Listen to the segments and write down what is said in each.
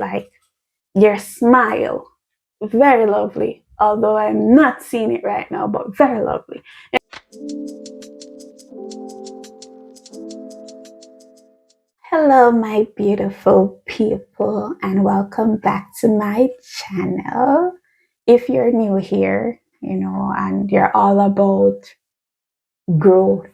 Like your smile, very lovely. Although I'm not seeing it right now, but very lovely. Hello, my beautiful people, and welcome back to my channel. If you're new here, and you're all about growth,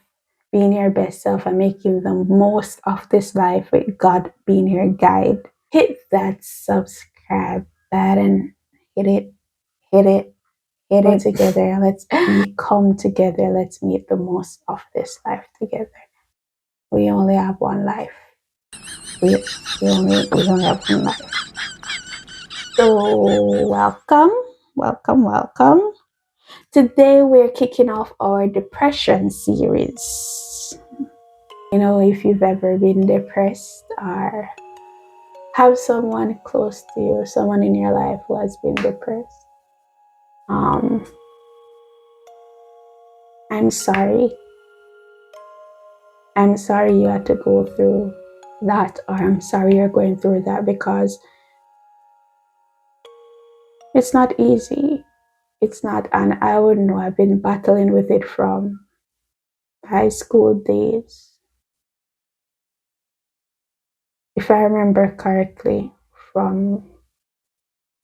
being your best self, and making the most of this life with God being your guide, hit that subscribe button. Hit it, hit it, hit it together. Let's come together. Let's make the most of this life together. We only have one life. We only have one life. So welcome. Today we're kicking off our depression series. If you've ever been depressed or have someone close to you, someone in your life who has been depressed, I'm sorry. I'm sorry you had to go through that, or I'm sorry you're going through that, because it's not easy. It's not, and I would know I've been battling with it from high school days. If I remember correctly, from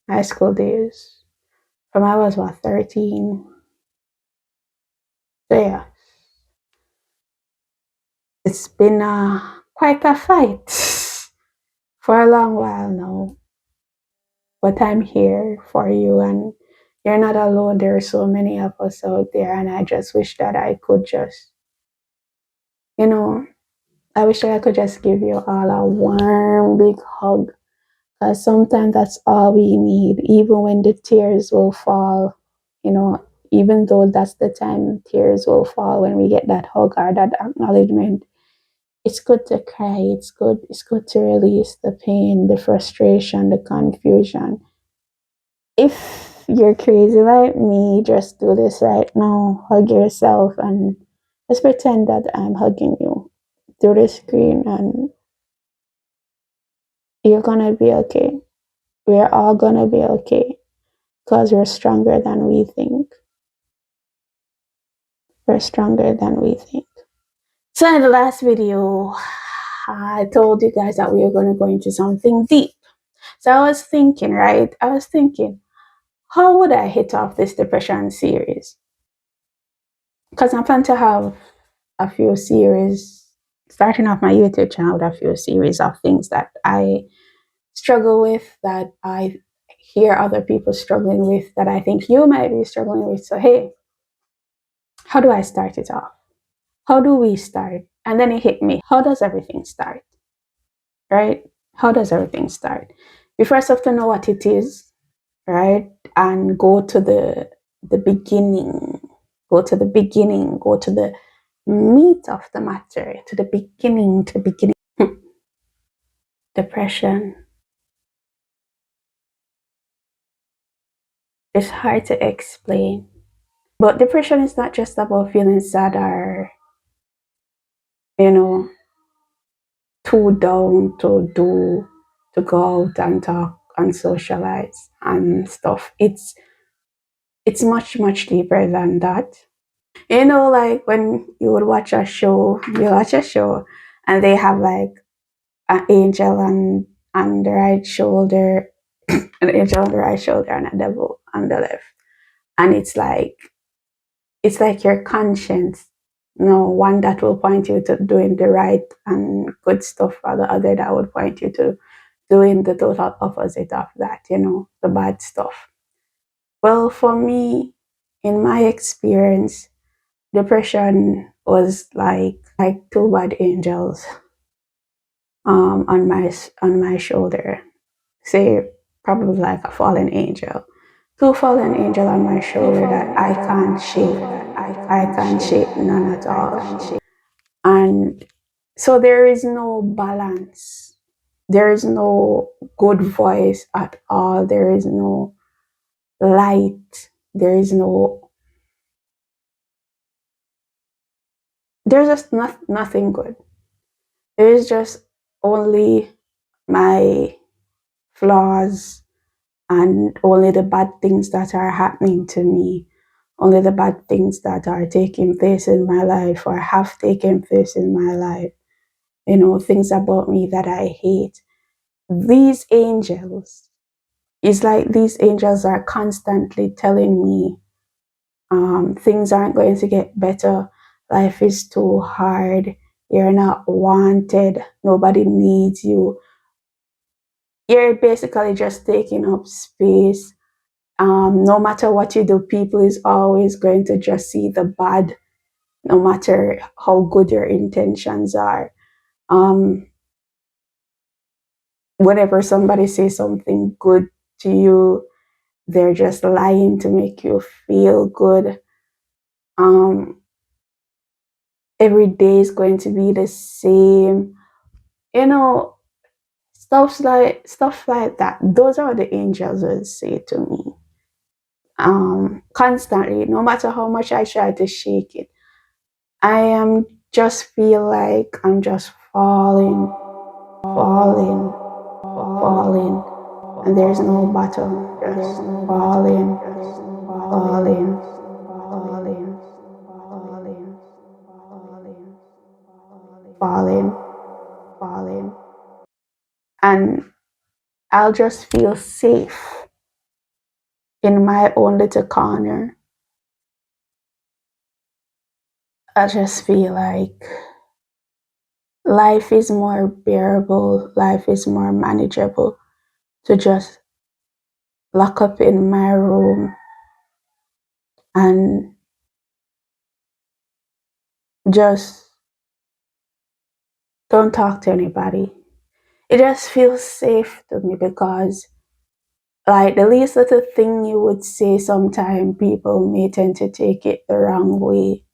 high school days, from I was 13. So yeah, it's been quite a fight for a long while now. But I'm here for you, and you're not alone. There are so many of us out there, and I just wish that I could just, you know, I wish that I could just give you all a warm, big hug. Because sometimes that's all we need, even when the tears will fall, you know, even though that's the time tears will fall when we get that hug or that acknowledgement. It's good to cry. It's good to release the pain, the frustration, the confusion. If you're crazy like me, just do this right now. Hug yourself and just pretend that I'm hugging you through the screen, and you're gonna be okay. We're all gonna be okay because we're stronger than we think. We're stronger than we think. So in the last video, I told you guys that we were gonna go into something deep. So I was thinking, right? How would I hit off this depression series? Because I'm planning to have a few series, starting off my YouTube channel with a few series of things that I struggle with, that I hear other people struggling with, that I think you might be struggling with. So, hey, how do I start it off? How do we start? And then it hit me. How does everything start? Right? How does everything start? We first have to know what it is, right? And go to the beginning. Go to the beginning. Go to the meat of the matter, to the beginning, Depression. It's hard to explain. But depression is not just about feeling sad or, you know, too down to go out and talk and socialize and stuff. It's much deeper than that. Like when you would watch a show and they have like an angel on the right shoulder, an angel on the right shoulder and a devil on the left. And it's like your conscience, one that will point you to doing the right and good stuff, or the other that would point you to doing the total opposite of that, the bad stuff. Well, for me, in my experience, depression was like two bad angels on my shoulder. Say probably like a fallen angel. Two fallen angel on my shoulder that I can't shake. I can't shake none at all. And so there is no balance. There is no good voice at all. There is no light. There's just nothing good. There is just only my flaws and only the bad things that are happening to me, only the bad things that are taking place in my life or have taken place in my life, things about me that I hate. These angels, it's like these angels are constantly telling me things aren't going to get better. Life is too hard. You're not wanted. Nobody needs you. You're basically just taking up space. No matter what you do, people is always going to just see the bad, no matter how good your intentions are. Um, Whenever somebody says something good to you, they're just lying to make you feel good. Um, every day is going to be the same. You know, stuff like that. Those are what the angels will say to me. Constantly, no matter how much I try to shake it, I am just feel like I'm just falling, falling, falling, and there's no bottom, just falling, falling, falling, falling, falling, falling, falling, and I'll just feel safe in my own little corner. I just feel like life is more bearable, life is more manageable to just lock up in my room and just don't talk to anybody. It just feels safe to me because, like, the least little thing you would say, sometimes people may tend to take it the wrong way,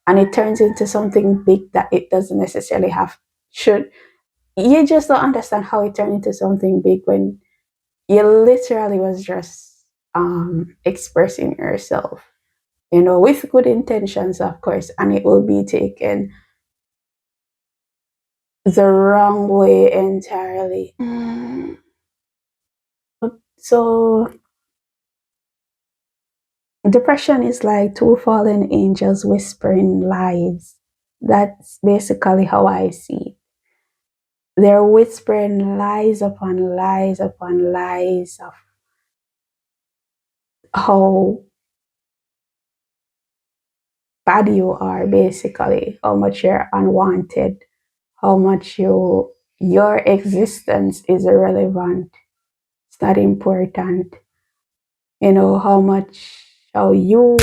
and it turns into something big that it doesn't necessarily have. Should you just don't understand how it turned into something big when you literally was just expressing yourself, with good intentions, of course, and it will be taken the wrong way entirely. So, depression is like two fallen angels whispering lies. That's basically how I see it. They're whispering lies upon lies upon lies of how bad you are, basically, how much you're unwanted, how much your existence is irrelevant. It's not important. How you,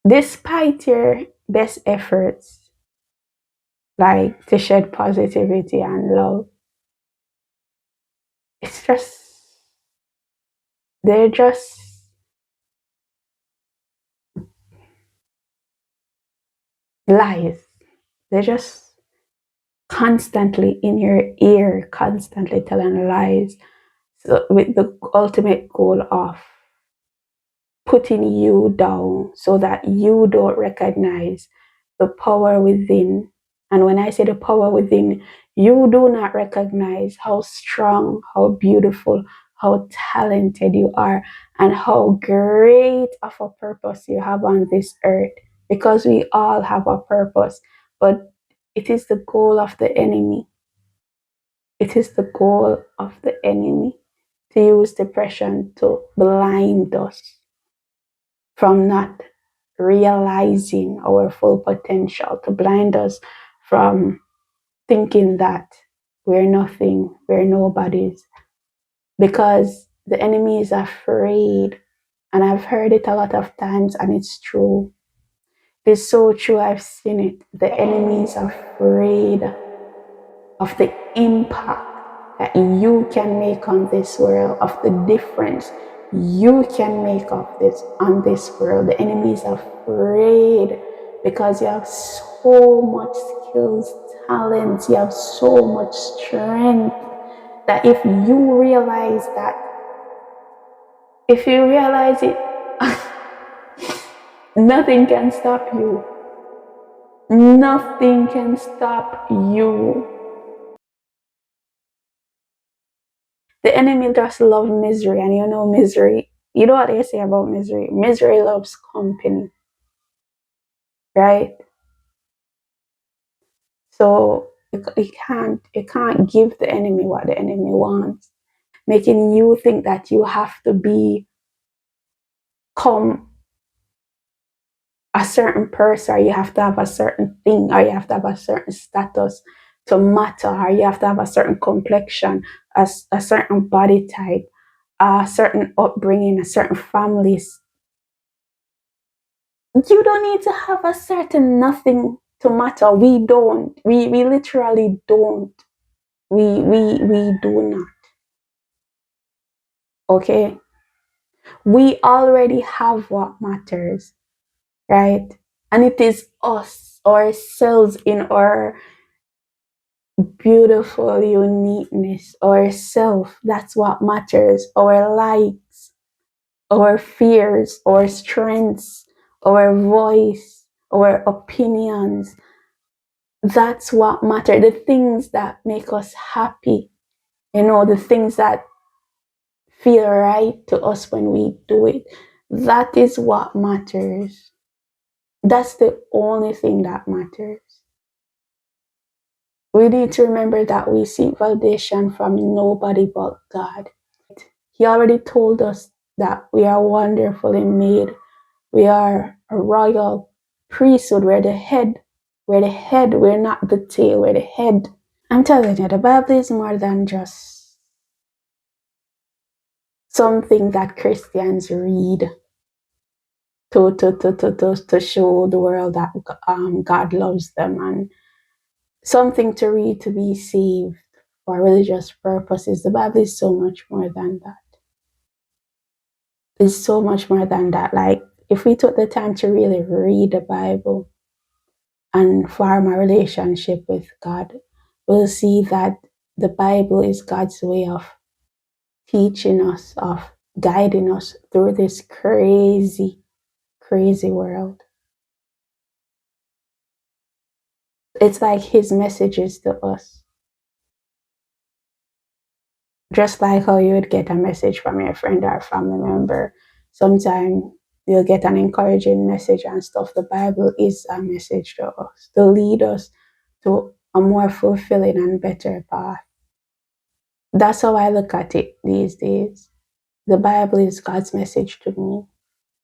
despite your best efforts, like to shed positivity and love, it's just, they're just lies. They're just constantly in your ear, constantly telling lies. So with the ultimate goal of putting you down so that you don't recognize the power within. And when I say the power within, you do not recognize how strong, how beautiful, how talented you are, and how great of a purpose you have on this earth. Because we all have a purpose, but it is the goal of the enemy. It is the goal of the enemy to use depression to blind us from not realizing our full potential, to blind us from thinking that we're nothing, we're nobodies, because the enemy is afraid. And I've heard it a lot of times, and it's true. It's so true. I've seen it. The enemy is afraid of the impact that you can make on this world, of the difference you can make of this on this world. The enemy is afraid because you have so much skills, talents, you have so much strength, that if you realize it, nothing can stop you. Nothing can stop you. The enemy just love misery, and you know misery. You know what they say about misery? Misery loves company, right? So you can't give the enemy what the enemy wants, making you think that you have to become a certain person, or you have to have a certain thing, or you have to have a certain status to matter, or you have to have a certain complexion, a certain body type, a certain upbringing, a certain families. You don't need to have a certain nothing to matter. We don't. We literally don't. We do not. Okay? We already have what matters, right? And it is us, ourselves, in our beautiful uniqueness, ourself. That's what matters. Our likes, our fears, our strengths, our voice, our opinions. That's what matter. The things that make us happy, the things that feel right to us when we do it. That is what matters. That's the only thing that matters. We need to remember that we seek validation from nobody but God. He already told us that we are wonderfully made. We are a royal priesthood. We're the head. We're the head. We're not the tail. We're the head. I'm telling you, the Bible is more than just something that Christians read to show the world that God loves them, and something to read to be saved for religious purposes. The Bible is so much more than that. It's so much more than that. Like, if we took the time to really read the Bible and form a relationship with God, we'll see that the Bible is God's way of teaching us, of guiding us through this crazy, crazy world. It's like His messages to us. Just like how you would get a message from your friend or family member. Sometimes you'll get an encouraging message and stuff. The Bible is a message to us, to lead us to a more fulfilling and better path. That's how I look at it these days. The Bible is God's message to me.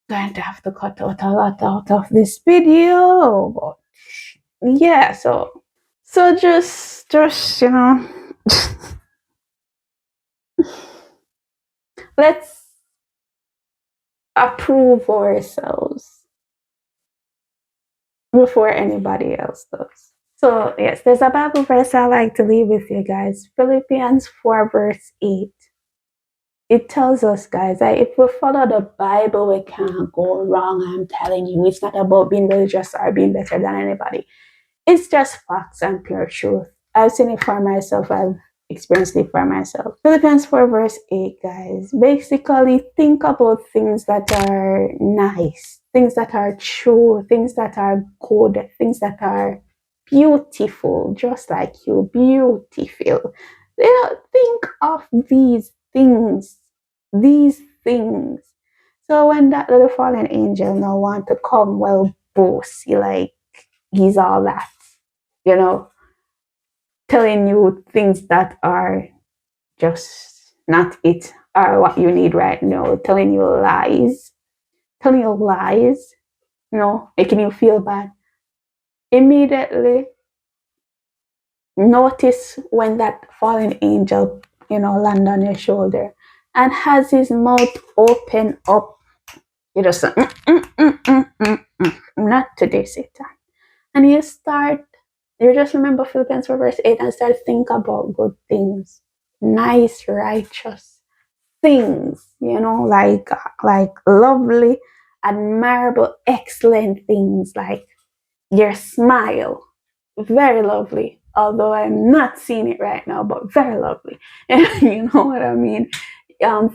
I'm going to have to cut out a lot out of this video, but yeah, so just let's approve ourselves before anybody else does. So yes, there's a Bible verse I like to leave with you guys. Philippians 4 verse 8. It tells us, guys, that if we follow the Bible, we can't go wrong. I'm telling you, it's not about being religious or being better than anybody. It's just facts and pure truth. I've seen it for myself. I've experienced it for myself. Philippians 4 verse 8, guys. Basically, think about things that are nice, things that are true, things that are good, things that are beautiful, just like you, beautiful. Think of these things, these things. So when that little fallen angel now want to come, well, bossy, like he's all that, you know, telling you things that are just not it or what you need right now, telling you lies, making you feel bad. Immediately notice when that fallen angel, land on your shoulder and has his mouth open up. You just say, not today, Satan. And you just remember Philippians 4 verse 8 and start think about good things, nice, righteous things, like lovely, admirable, excellent things, like your smile, very lovely. Although I'm not seeing it right now, but very lovely. You know what I mean?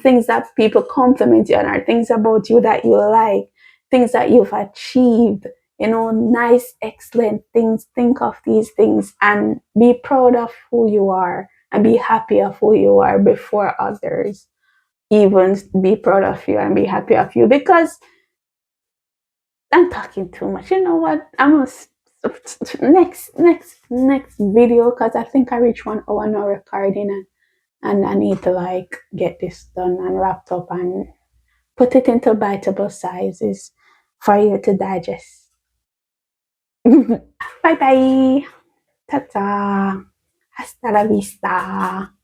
Things that people compliment you on, are things about you that you like, things that you've achieved, nice, excellent things. Think of these things and be proud of who you are. and be happy of who you are before others even be proud of you and be happy of you. Because I'm talking too much. You know what? I'm gonna next video because I think I reached 1 hour now recording, and I need to like get this done and wrapped up and put it into biteable sizes for you to digest. Bye bye. Ta ta. Hasta la vista.